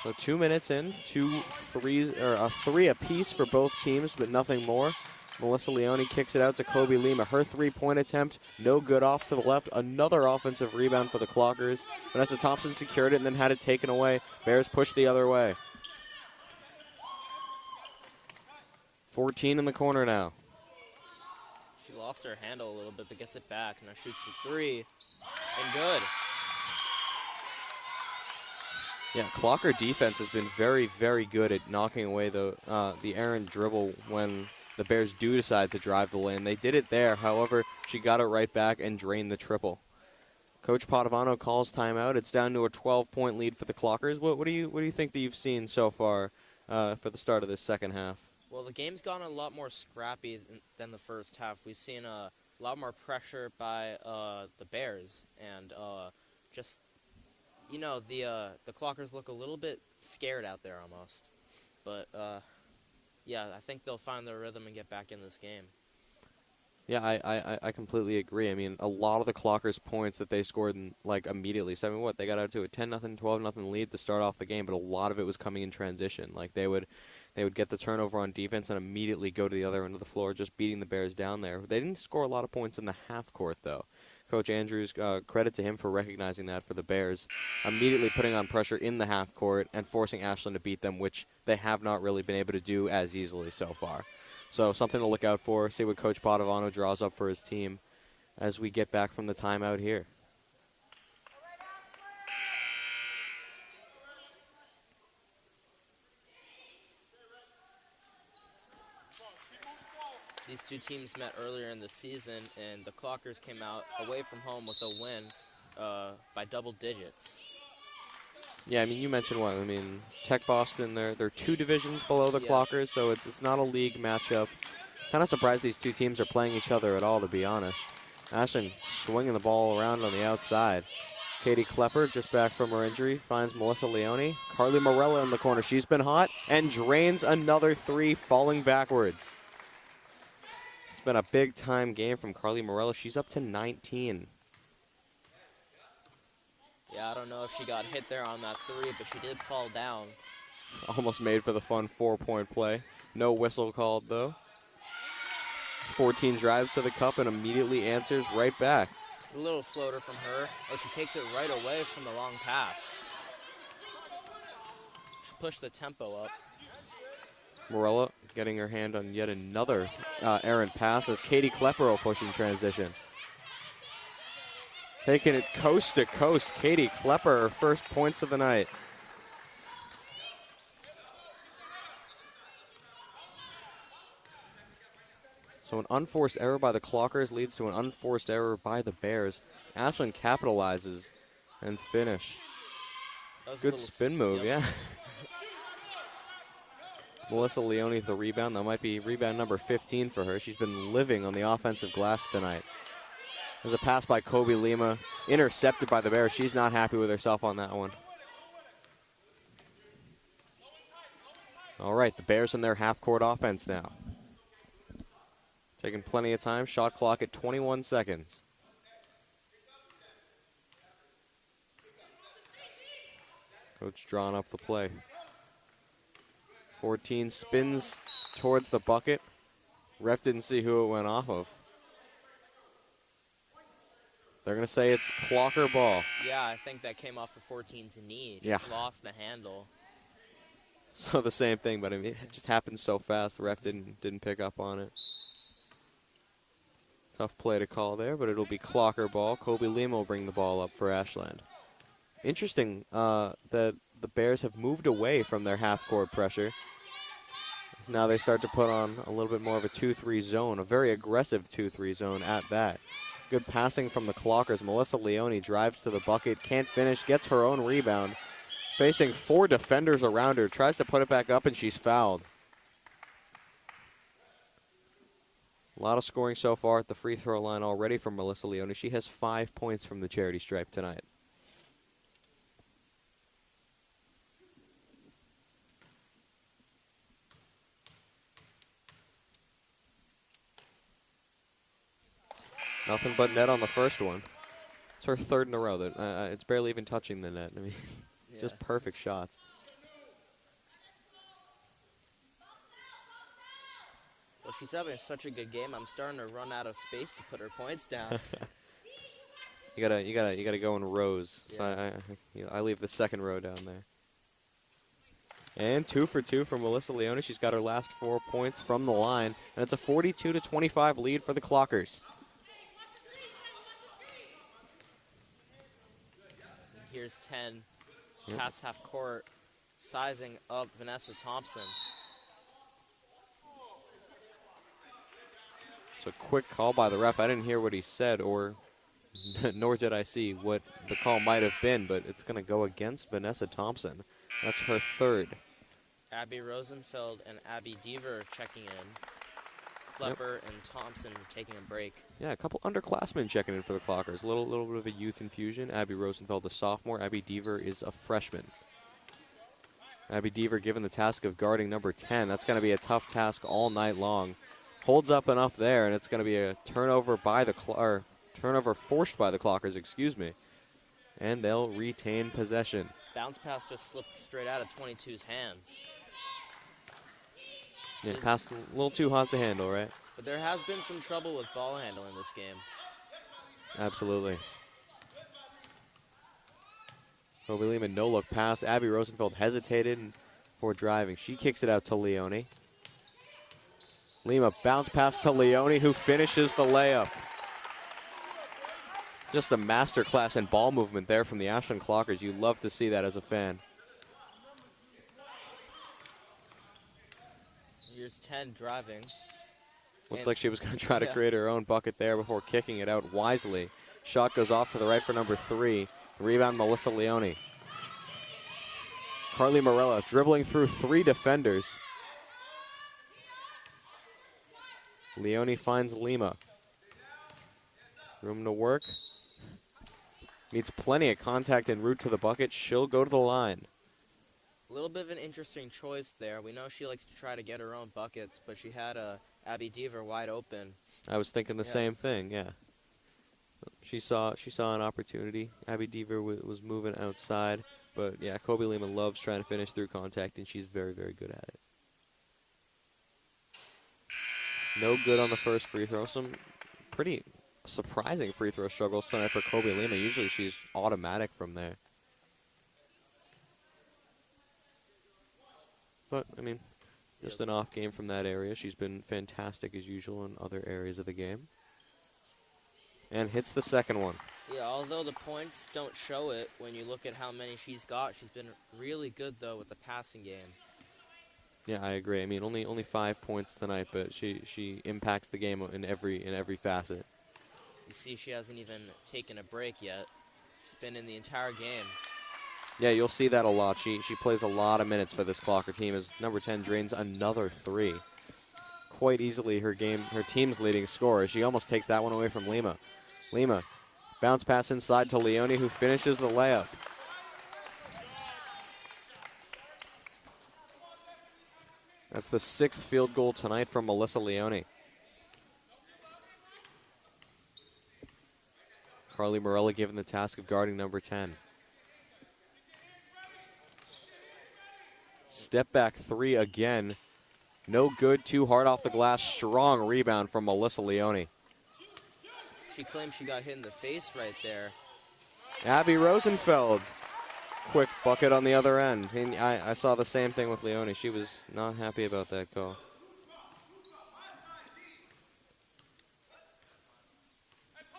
So 2 minutes in, a 3 apiece for both teams, but nothing more. Melissa Leone kicks it out to Kobe Lima. Her 3-point attempt, no good off to the left. Another offensive rebound for the Clockers. Vanessa Thompson secured it and then had it taken away. Bears push the other way. 14 in the corner now. She lost her handle a little bit, but gets it back. Now shoots a 3, and good. Yeah, Clocker defense has been very, very good at knocking away the errant dribble when the Bears do decide to drive the lane. They did it there. However, she got it right back and drained the triple. Coach Padovano calls timeout. It's down to a 12-point lead for the Clockers. What do you think that you've seen so far for the start of this second half? Well, the game's gone a lot more scrappy than the first half. We've seen a lot more pressure by the Bears, and the Clockers look a little bit scared out there almost. But, yeah, I think they'll find their rhythm and get back in this game. Yeah, I completely agree. I mean, a lot of the Clockers' points that they scored immediately. So, I mean, they got out to a 10-0, 12-0 lead to start off the game, but a lot of it was coming in transition. Like, they would get the turnover on defense and immediately go to the other end of the floor, just beating the Bears down there. They didn't score a lot of points in the half court, though. Coach Andrews, credit to him for recognizing that for the Bears, immediately putting on pressure in the half court and forcing Ashland to beat them, which they have not really been able to do as easily so far. So something to look out for, see what Coach Padovano draws up for his team as we get back from the timeout here. These two teams met earlier in the season, and the Clockers came out away from home with a win by double digits. Yeah, I mean, you mentioned one. I mean, Tech Boston, they're 2 divisions below the Clockers, so it's not a league matchup. Kind of surprised these two teams are playing each other at all, to be honest. Ashland swinging the ball around on the outside. Katie Klepper, just back from her injury, finds Melissa Leone. Carly Morella in the corner. She's been hot and drains another 3, falling backwards. It's been a big-time game from Carly Morella. She's up to 19. Yeah, I don't know if she got hit there on that 3, but she did fall down. Almost made for the fun 4-point play. No whistle called, though. 14 drives to the cup and immediately answers right back. A little floater from her. Oh, she takes it right away from the long pass. She pushed the tempo up. Morella getting her hand on yet another errant pass as Katie Klepper will push in transition. Taking it coast to coast. Katie Klepper, her first points of the night. So an unforced error by the Clockers leads to an unforced error by the Bears. Ashland capitalizes and finish. Good spin move, yeah. Melissa Leone, the rebound. That might be rebound number 15 for her. She's been living on the offensive glass tonight. There's a pass by Kobe Lima, intercepted by the Bears. She's not happy with herself on that one. All right, the Bears in their half-court offense now. Taking plenty of time. Shot clock at 21 seconds. Coach drawing up the play. 14 spins towards the bucket. Ref didn't see who it went off of. They're going to say it's Clocker ball. Yeah, I think that came off of 14's knee. Yeah. Just lost the handle. So the same thing, but I mean, it just happened so fast. The ref didn't pick up on it. Tough play to call there, but it'll be Clocker ball. Kobe Lima will bring the ball up for Ashland. Interesting that the Bears have moved away from their half-court pressure. Now they start to put on a little bit more of a 2-3 zone, a very aggressive 2-3 zone at that. Good passing from the Clockers. Melissa Leone drives to the bucket, can't finish, gets her own rebound. Facing 4 defenders around her, tries to put it back up, and she's fouled. A lot of scoring so far at the free throw line already from Melissa Leone. She has 5 points from the charity stripe tonight. Nothing but net on the first one. It's her 3rd in a row. That it's barely even touching the net. I mean, Yeah. just perfect shots. Well, she's having such a good game. I'm starting to run out of space to put her points down. You gotta go in rows. Yeah. So I leave the 2nd row down there. And 2 for 2 from Melissa Leone. She's got her last 4 points from the line, and it's a 42-25 lead for the Clockers. Here's 10, past half court, sizing up Vanessa Thompson. It's a quick call by the ref. I didn't hear what he said, or nor did I see what the call might have been, but it's going to go against Vanessa Thompson. That's her 3rd. Abby Rosenfeld and Abby Deaver checking in. Klepper and Thompson taking a break. Yeah, a couple underclassmen checking in for the Clockers. A little bit of a youth infusion. Abby Rosenfeld, a sophomore. Abby Deaver is a freshman. Abby Deaver given the task of guarding number 10. That's going to be a tough task all night long. Holds up enough there, and it's going to be a turnover by the turnover forced by the Clockers, excuse me. And they'll retain possession. Bounce pass just slipped straight out of 22's hands. Yeah, pass a little too hot to handle, right? But there has been some trouble with ball handling this game. Absolutely. Kobe Lima, no-look pass. Abby Rosenfeld hesitated before driving. She kicks it out to Leone. Lima bounce pass to Leone, who finishes the layup. Just a masterclass in ball movement there from the Ashland Clockers. You love to see that as a fan. Here's 10 driving. Looked like she was going to try to create her own bucket there before kicking it out wisely. Shot goes off to the right for number 3. Rebound, Melissa Leone. Carly Morella dribbling through 3 defenders. Leone finds Lima. Room to work. Meets plenty of contact en route to the bucket. She'll go to the line. A little bit of an interesting choice there. We know she likes to try to get her own buckets, but she had Abby Deaver wide open. I was thinking the same thing, yeah. She saw an opportunity. Abby Deaver was moving outside, but yeah, Kobe Lima loves trying to finish through contact, and she's very, very good at it. No good on the first free throw. Some pretty surprising free throw struggles tonight for Kobe Lima. Usually she's automatic from there. But, I mean, just an off game from that area. She's been fantastic as usual in other areas of the game. And hits the second one. Yeah, although the points don't show it when you look at how many she's got, she's been really good, though, with the passing game. Yeah, I agree. I mean, only 5 points tonight, but she impacts the game in every facet. You see she hasn't even taken a break yet. She's been in the entire game. Yeah, you'll see that a lot. She plays a lot of minutes for this Clocker team as number 10 drains another 3. Quite easily her team's leading scorer. She almost takes that one away from Lima. Lima, bounce pass inside to Leone, who finishes the layup. That's the 6th field goal tonight from Melissa Leone. Carly Morella given the task of guarding number 10. Step back 3 again. No good, too hard off the glass. Strong rebound from Melissa Leone. She claims she got hit in the face right there. Abby Rosenfeld. Quick bucket on the other end. And I saw the same thing with Leone. She was not happy about that call.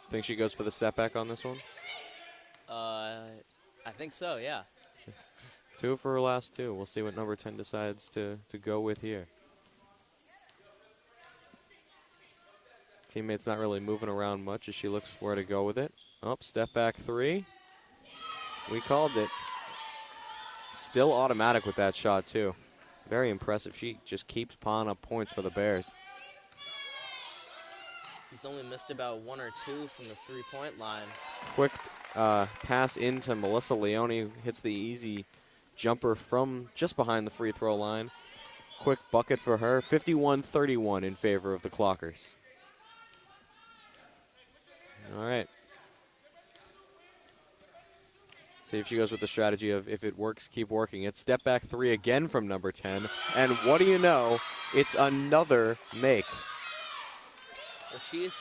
Think she goes for the step back on this one? I think so, yeah. 2 for her last 2. We'll see what number 10 decides to go with here. Teammate's not really moving around much as she looks where to go with it. Up, step back 3. We called it. Still automatic with that shot, too. Very impressive. She just keeps piling up points for the Bears. He's only missed about 1 or 2 from the three-point line. Quick pass into Melissa Leone, who hits the easy jumper from just behind the free throw line. Quick bucket for her. 51-31 in favor of the Clockers. All right. See if she goes with the strategy of if it works, keep working it. Step back 3 again from number 10. And what do you know? It's another make. Well, she is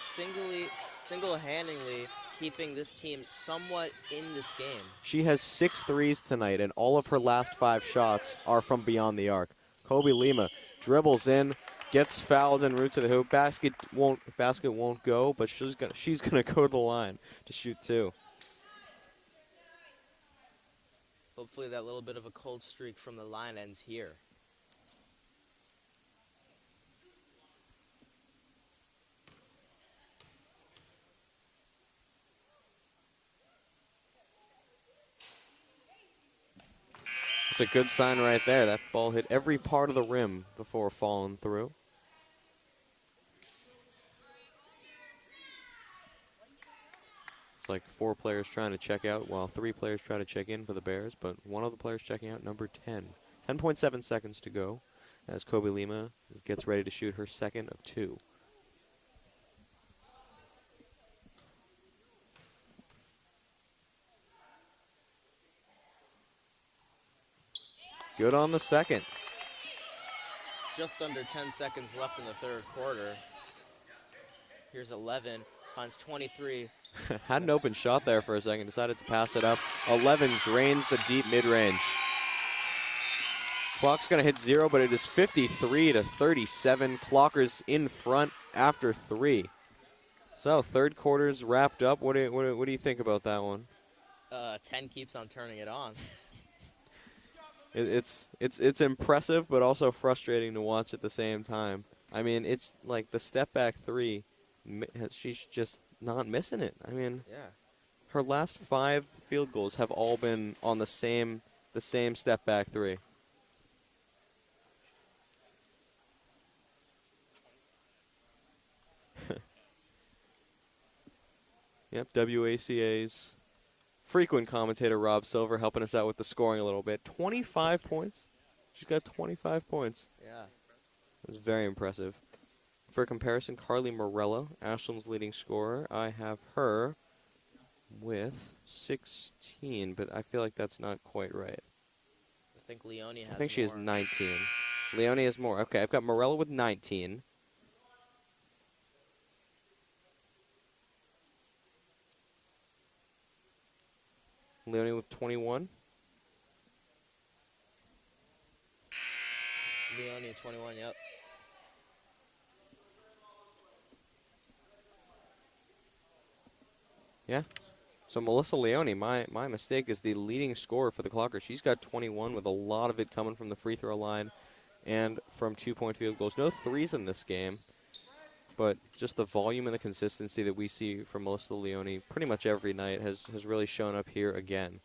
single-handedly keeping this team somewhat in this game. She has 6 threes tonight, and all of her last 5 shots are from beyond the arc. Kobe Lima dribbles in, gets fouled en route to the hoop. Basket won't go, but she's gonna go to the line to shoot 2. Hopefully that little bit of a cold streak from the line ends here. It's a good sign right there. That ball hit every part of the rim before falling through. It's like 4 players trying to check out while 3 players try to check in for the Bears, but one of the players checking out, number 10. 10.7 seconds to go as Kobe Lima gets ready to shoot her second of 2. Good on the second. Just under 10 seconds left in the third quarter. Here's 11, finds 23. Had an open shot there for a second, decided to pass it up. 11 drains the deep mid-range. Clock's going to hit 0, but it is 53-37. Clockers in front after 3. So third quarter's wrapped up. What do you think about that one? 10 keeps on turning it on. It's impressive, but also frustrating to watch at the same time. I mean, it's like the step back 3. She's just not missing it. I mean, yeah. Her last 5 field goals have all been on the same step back 3. Yep, WACA's frequent commentator Rob Silver helping us out with the scoring a little bit. 25 points. She's got 25 points. Yeah. It was very impressive. For comparison, Carly Morella, Ashland's leading scorer, I have her with 16, but I feel like that's not quite right. I think Leone has I think she has more. 19. Leone has more. Okay, I've got Morella with 19. Leone with 21. Leone 21, yep. Yeah. So Melissa Leone, my mistake, is the leading scorer for the Clockers. She's got 21 with a lot of it coming from the free throw line and from 2-point field goals. No threes in this game, but just the volume and the consistency that we see from Melissa Leone pretty much every night has really shown up here again.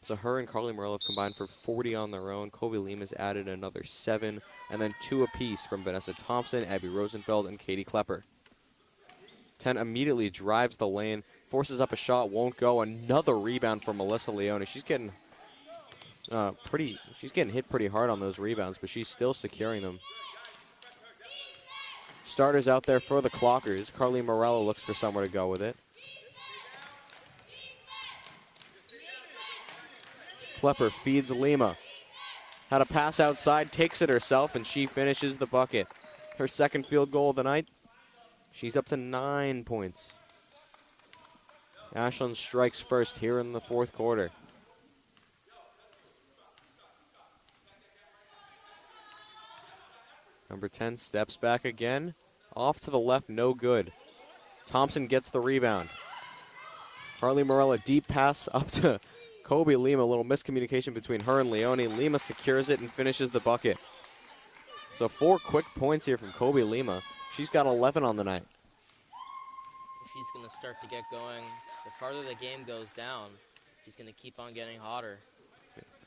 So her and Carly Morello have combined for 40 on their own. Kobe Lima's added another 7, and then 2 apiece from Vanessa Thompson, Abby Rosenfeld, and Katie Klepper. 10 immediately drives the lane, forces up a shot, won't go. Another rebound from Melissa Leone. She's getting hit pretty hard on those rebounds, but she's still securing them. Starters out there for the Clockers. Carly Morello looks for somewhere to go with it. Klepper feeds Lima. Had a pass outside, takes it herself, and she finishes the bucket. Her second field goal of the night. She's up to 9 points. Ashland strikes first here in the fourth quarter. Number 10 steps back again. Off to the left, no good. Thompson gets the rebound. Carly Morella, deep pass up to Kobe Lima. A little miscommunication between her and Leone. Lima secures it and finishes the bucket. So 4 quick points here from Kobe Lima. She's got 11 on the night. She's going to start to get going. The farther the game goes down, she's going to keep on getting hotter.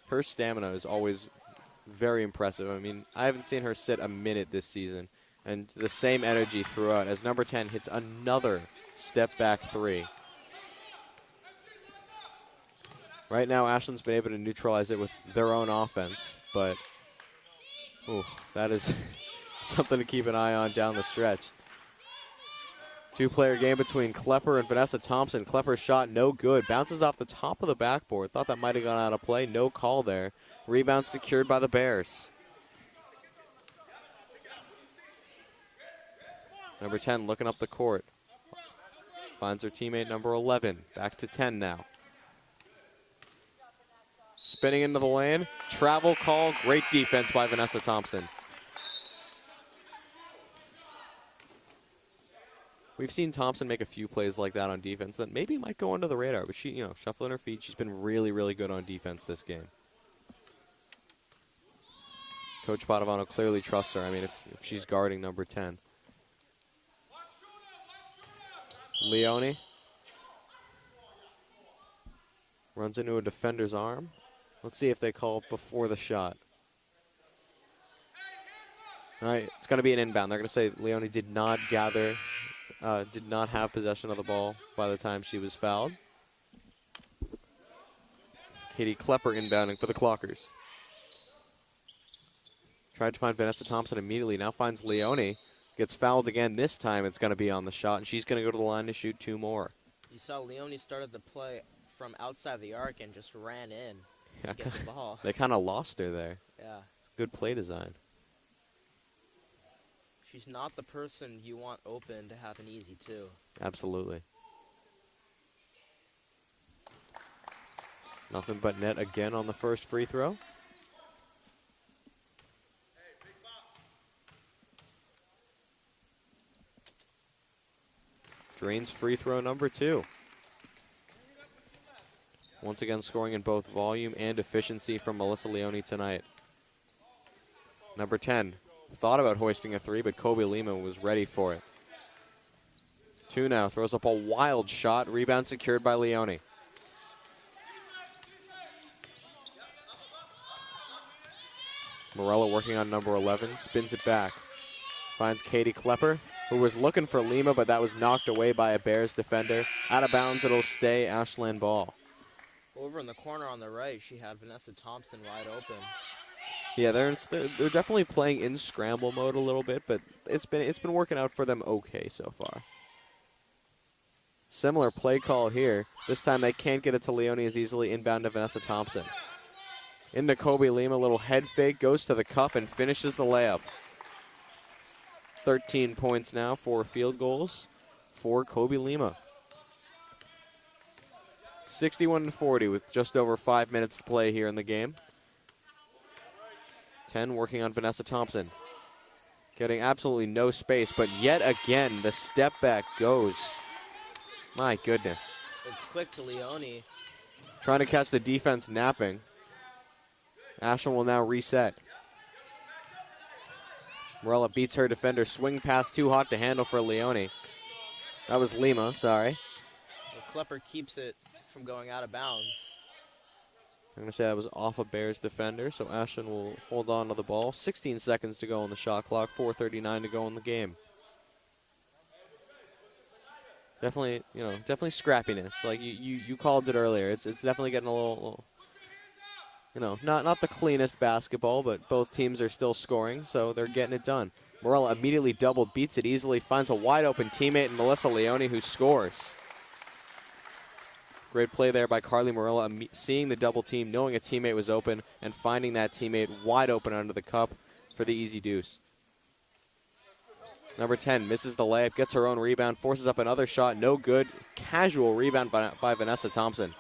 Her stamina is always very impressive. I mean, I haven't seen her sit a minute this season. And the same energy throughout as number 10 hits another step-back 3. Right now, Ashland's been able to neutralize it with their own offense, but that is something to keep an eye on down the stretch. 2-player game between Klepper and Vanessa Thompson. Klepper's shot no good. Bounces off the top of the backboard. Thought that might have gone out of play. No call there. Rebound secured by the Bears. Number 10 looking up the court. Finds her teammate number 11. Back to 10 now. Spinning into the lane. Travel call. Great defense by Vanessa Thompson. We've seen Thompson make a few plays like that on defense that maybe might go under the radar, but she, shuffling her feet, she's been really, really good on defense this game. Coach Padovano clearly trusts her. I mean, if she's guarding number 10. Leone runs into a defender's arm. Let's see if they call it before the shot. All right, it's going to be an inbound. They're going to say Leone did not have possession of the ball by the time she was fouled. Katie Klepper inbounding for the Clockers. Tried to find Vanessa Thompson immediately. Now finds Leone. Gets fouled again. This time it's going to be on the shot, and she's going to go to the line to shoot 2 more. You saw Leone started the play from outside the arc and just ran in to get the ball. They kind of lost her there. Yeah. It's good play design. She's not the person you want open to have an easy 2. Absolutely. Nothing but net again on the first free throw. Drains free throw number 2. Once again scoring in both volume and efficiency from Melissa Leone tonight. Number 10 thought about hoisting a 3, but Kobe Lima was ready for it. 2 now, throws up a wild shot. Rebound secured by Leone. Morella working on number 11, spins it back. Finds Katie Klepper, who was looking for Lima, but that was knocked away by a Bears defender. Out of bounds, it'll stay Ashland ball. Over in the corner on the right, she had Vanessa Thompson wide open. Yeah, they're definitely playing in scramble mode a little bit, but it's been working out for them okay so far. Similar play call here. This time they can't get it to Leone as easily. Inbound to Vanessa Thompson. Into Kobe Lima, little head fake, goes to the cup and finishes the layup. 13 points now, 4 field goals for Kobe Lima. 61-40 with just over 5 minutes to play here in the game. 10 working on Vanessa Thompson. Getting absolutely no space, but yet again the step back goes. My goodness. It's quick to Leone. Trying to catch the defense napping. Ashland will now reset. Morella beats her defender. Swing pass too hot to handle for Leone. That was Lima, sorry. Well, Klepper keeps it from going out of bounds. I'm going to say that was off a Bears defender, so Ashland will hold on to the ball. 16 seconds to go on the shot clock, 4:39 to go in the game. Definitely, definitely scrappiness. Like you called it earlier. It's definitely getting a little not the cleanest basketball, but both teams are still scoring, so they're getting it done. Morella immediately doubled, beats it easily, finds a wide open teammate in Melissa Leone who scores. Great play there by Carly Morella, seeing the double team, knowing a teammate was open, and finding that teammate wide open under the cup for the easy deuce. Number 10 misses the layup, gets her own rebound, forces up another shot, no good. Casual rebound by Vanessa Thompson.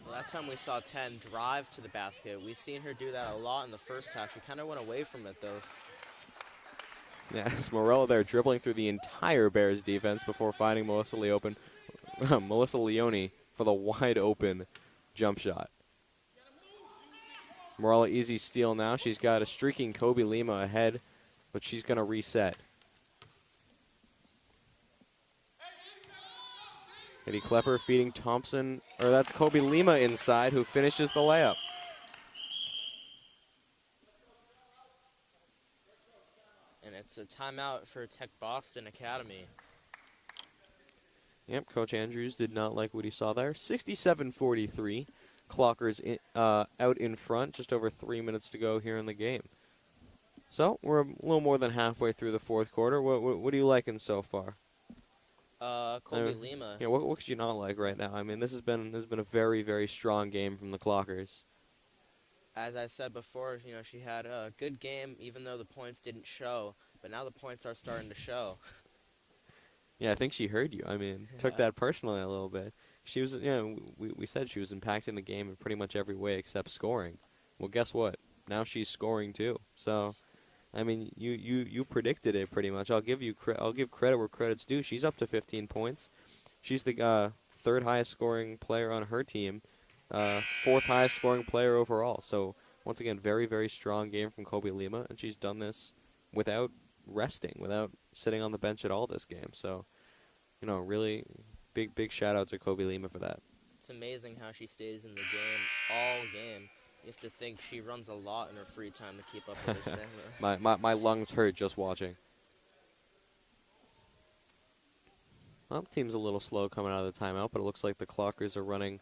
Well, that time we saw 10 drive to the basket. We've seen her do that a lot in the first half. She kind of went away from it, though. Yeah, it's Morella there dribbling through the entire Bears defense before finding Melissa Leone for the wide open jump shot. Morella easy steal now. She's got a streaking Kobe Lima ahead, but she's going to reset. Eddie Klepper feeding Thompson, or that's Kobe Lima inside who finishes the layup. And it's a timeout for Tech Boston Academy. Yep, Coach Andrews did not like what he saw there. 67-43. Clockers out in front, just over 3 minutes to go here in the game. So we're a little more than halfway through the fourth quarter. What are you liking so far? Kobe Lima. Yeah, what could you not like right now? I mean, this has been a very, very strong game from the Clockers. As I said before, she had a good game, even though the points didn't show. But now the points are starting to show. Yeah, I think she heard you. I mean, took that personally a little bit. She was, we said she was impacting the game in pretty much every way except scoring. Well, guess what? Now she's scoring too. So, I mean, you predicted it pretty much. I'll give credit where credit's due. She's up to 15 points. She's the third highest scoring player on her team, fourth highest scoring player overall. So, once again, very, very strong game from Kobe Lima, and she's done this without resting, without sitting on the bench at all this game. So, really big shout out to Kobe Lima for that. It's amazing how she stays in the game all game. You have to think she runs a lot in her free time to keep up with her stamina. my lungs hurt just watching. Well, team's a little slow coming out of the timeout, but it looks like the Clockers are running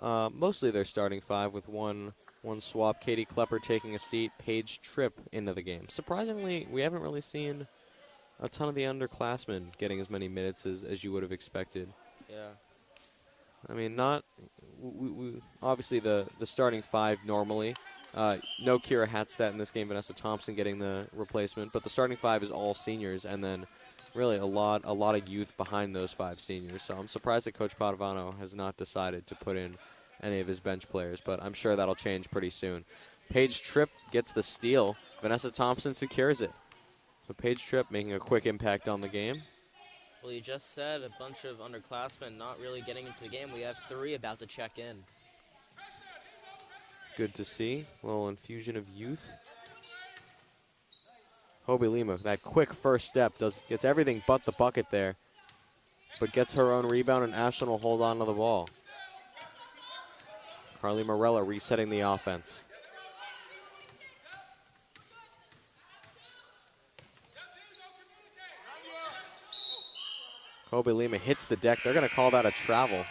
mostly their starting five with one swap. Katie Klepper taking a seat, Paige Tripp into the game. Surprisingly, we haven't really seen a ton of the underclassmen getting as many minutes as you would have expected. Yeah. I mean, obviously the starting five normally. No Kira Hatstat in this game. Vanessa Thompson getting the replacement, but the starting five is all seniors, and then really a lot of youth behind those 5 seniors. So I'm surprised that Coach Padovano has not decided to put in any of his bench players, but I'm sure that'll change pretty soon. Paige Tripp gets the steal. Vanessa Thompson secures it. So Paige Tripp making a quick impact on the game. Well, you just said a bunch of underclassmen not really getting into the game. We have 3 about to check in. Good to see. A little infusion of youth. Kobe Lima, that quick first step, gets everything but the bucket there, but gets her own rebound, and Ashland will hold on to the ball. Carly Morella resetting the offense. Kobe Lima hits the deck. They're going to call that a travel.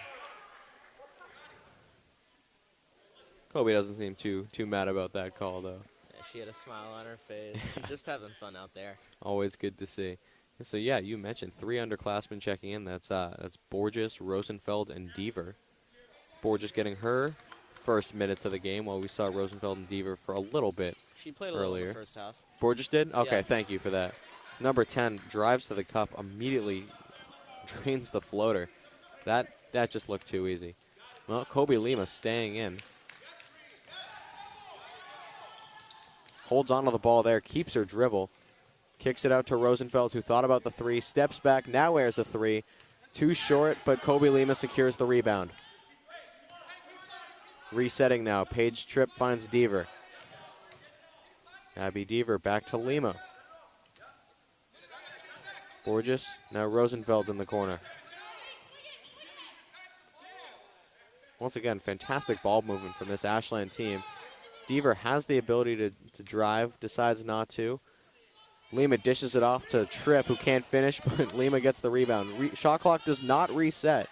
Kobe doesn't seem too mad about that call, though. Yeah, she had a smile on her face. She's just having fun out there. Always good to see. So yeah, you mentioned 3 underclassmen checking in. That's Borges, Rosenfeld, and Deaver. Borges getting her first minutes of the game, while we saw Rosenfeld and Deaver for a little bit She played a earlier. little in the first half. Borges did? Okay, Yeah. thank you for that. Number 10 drives to the cup, immediately drains the floater. That just looked too easy. Well, Kobe Lima staying in. Holds onto the ball there, keeps her dribble. Kicks it out to Rosenfeld, who thought about the 3, steps back, now airs a 3. Too short, but Kobe Lima secures the rebound. Resetting now, Paige Tripp finds Deaver. Abby Deaver back to Lima. Borges, now Rosenfeld in the corner. Once again, fantastic ball movement from this Ashland team. Deaver has the ability to drive, decides not to. Lima dishes it off to Tripp, who can't finish, but Lima gets the rebound. Shot clock does not reset.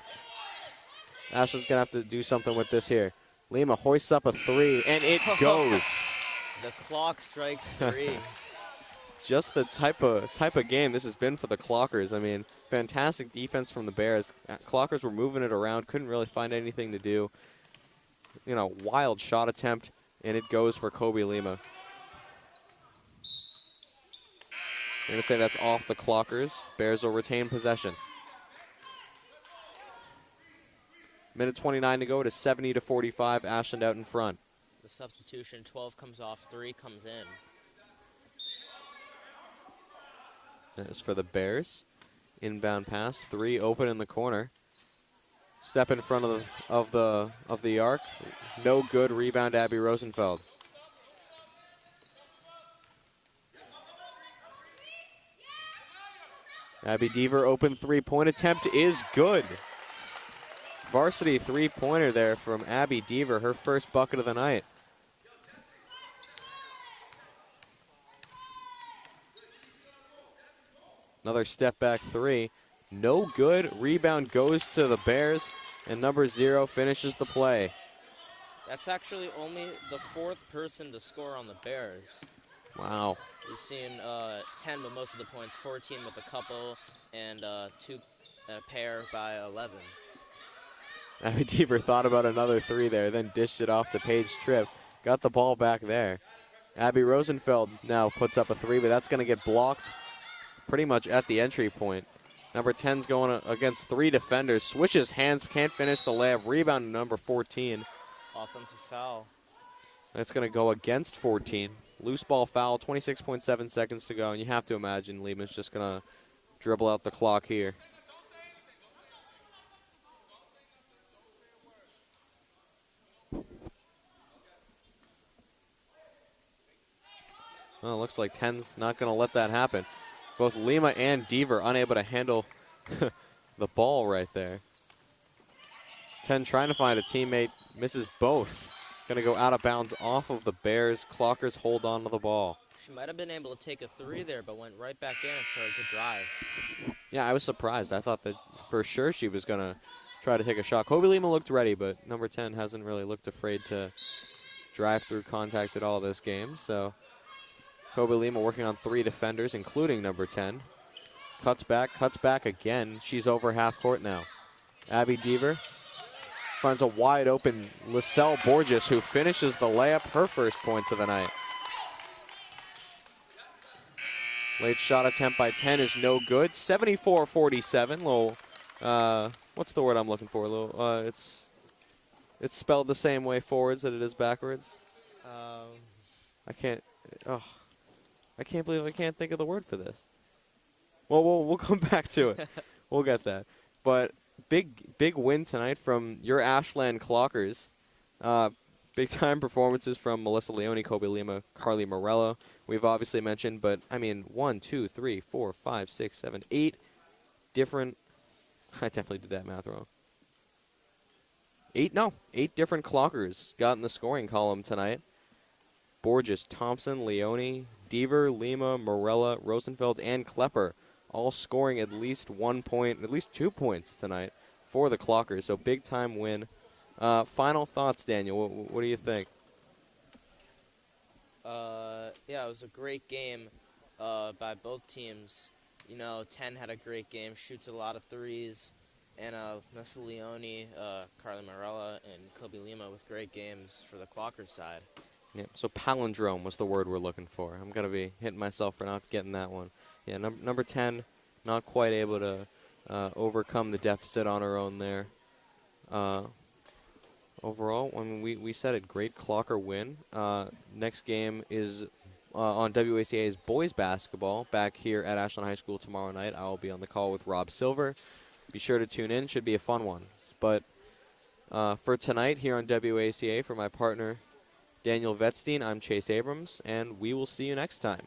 Ashland's going to have to do something with this here. Lima hoists up a 3, and it goes. The clock strikes 3. Just the type of game this has been for the Clockers. I mean, fantastic defense from the Bears. Clockers were moving it around, couldn't really find anything to do. You know, wild shot attempt, and it goes for Kobe Lima. I'm going to say that's off the Clockers. Bears will retain possession. Minute 29 to go. To 70-45. Ashland out in front. The substitution, 12 comes off, 3 comes in. That is for the Bears. Inbound pass. 3 open in the corner. Step in front of the arc. No good. Rebound. Abby Rosenfeld. Abby Deaver, open 3-point attempt is good. Varsity 3-pointer there from Abby Deaver, her first bucket of the night. Another step back 3. No good. Rebound goes to the Bears, and number 0 finishes the play. That's actually only the 4th person to score on the Bears. Wow. We've seen 10 with most of the points, 14 with a couple, and 2 a pair by 11. Abby Deaver thought about another 3 there, then dished it off to Paige Tripp. Got the ball back there. Abby Rosenfeld now puts up a 3, but that's going to get blocked pretty much at the entry point. Number 10's going against 3 defenders. Switches hands, can't finish the layup. Rebound to number 14. Offensive foul. That's going to go against 14. Loose ball foul, 26.7 seconds to go, and you have to imagine Lima's just going to dribble out the clock here. Well, it looks like 10's not going to let that happen. Both Lima and Deaver unable to handle the ball right there. 10 trying to find a teammate, misses both. Going to go out of bounds off of the Bears. Clockers hold on to the ball. She might have been able to take a 3 there, but went right back in and started to drive. Yeah, I was surprised. I thought that for sure she was going to try to take a shot. Kobe Lima looked ready, but number 10 hasn't really looked afraid to drive through contact at all this game. So Kobe Lima working on 3 defenders, including number 10. Cuts back again. She's over half court now. Abby Deaver finds a wide open Lyselle Borges, who finishes the layup, her first points of the night. Late shot attempt by 10 is no good. 74-47. Little, what's the word I'm looking for? Little, it's spelled the same way forwards that it is backwards. I can't believe I can't think of the word for this. Well, we'll come back to it. We'll get that. But big win tonight from your Ashland Clockers. Big time performances from Melissa Leone, Kobe Lima, Carly Morello. We've obviously mentioned, but I mean 1, 2, 3, 4, 5, 6, 7, 8 different. I definitely did that math wrong. 8 different Clockers got in the scoring column tonight. Borges, Thompson, Leone, Deaver, Lima, Morella, Rosenfeld, and Klepper all scoring at least 1 point, at least 2 points tonight for the Clockers. So big time win. Final thoughts, Daniel. What do you think? Yeah, it was a great game by both teams. You know, 10 had a great game, shoots a lot of threes. And Nessa Leone, Carly Morella, and Kobe Lima with great games for the Clockers side. Yeah, so palindrome was the word we're looking for. I'm going to be hitting myself for not getting that one. Yeah, number 10, not quite able to overcome the deficit on her own there. Overall, I mean, we said it, great Clocker win. Next game is on WACA's boys basketball back here at Ashland High School tomorrow night. I will be on the call with Rob Silver. Be sure to tune in. Should be a fun one. But for tonight here on WACA, for my partner Daniel Vetstein, I'm Chase Abrams, and we will see you next time.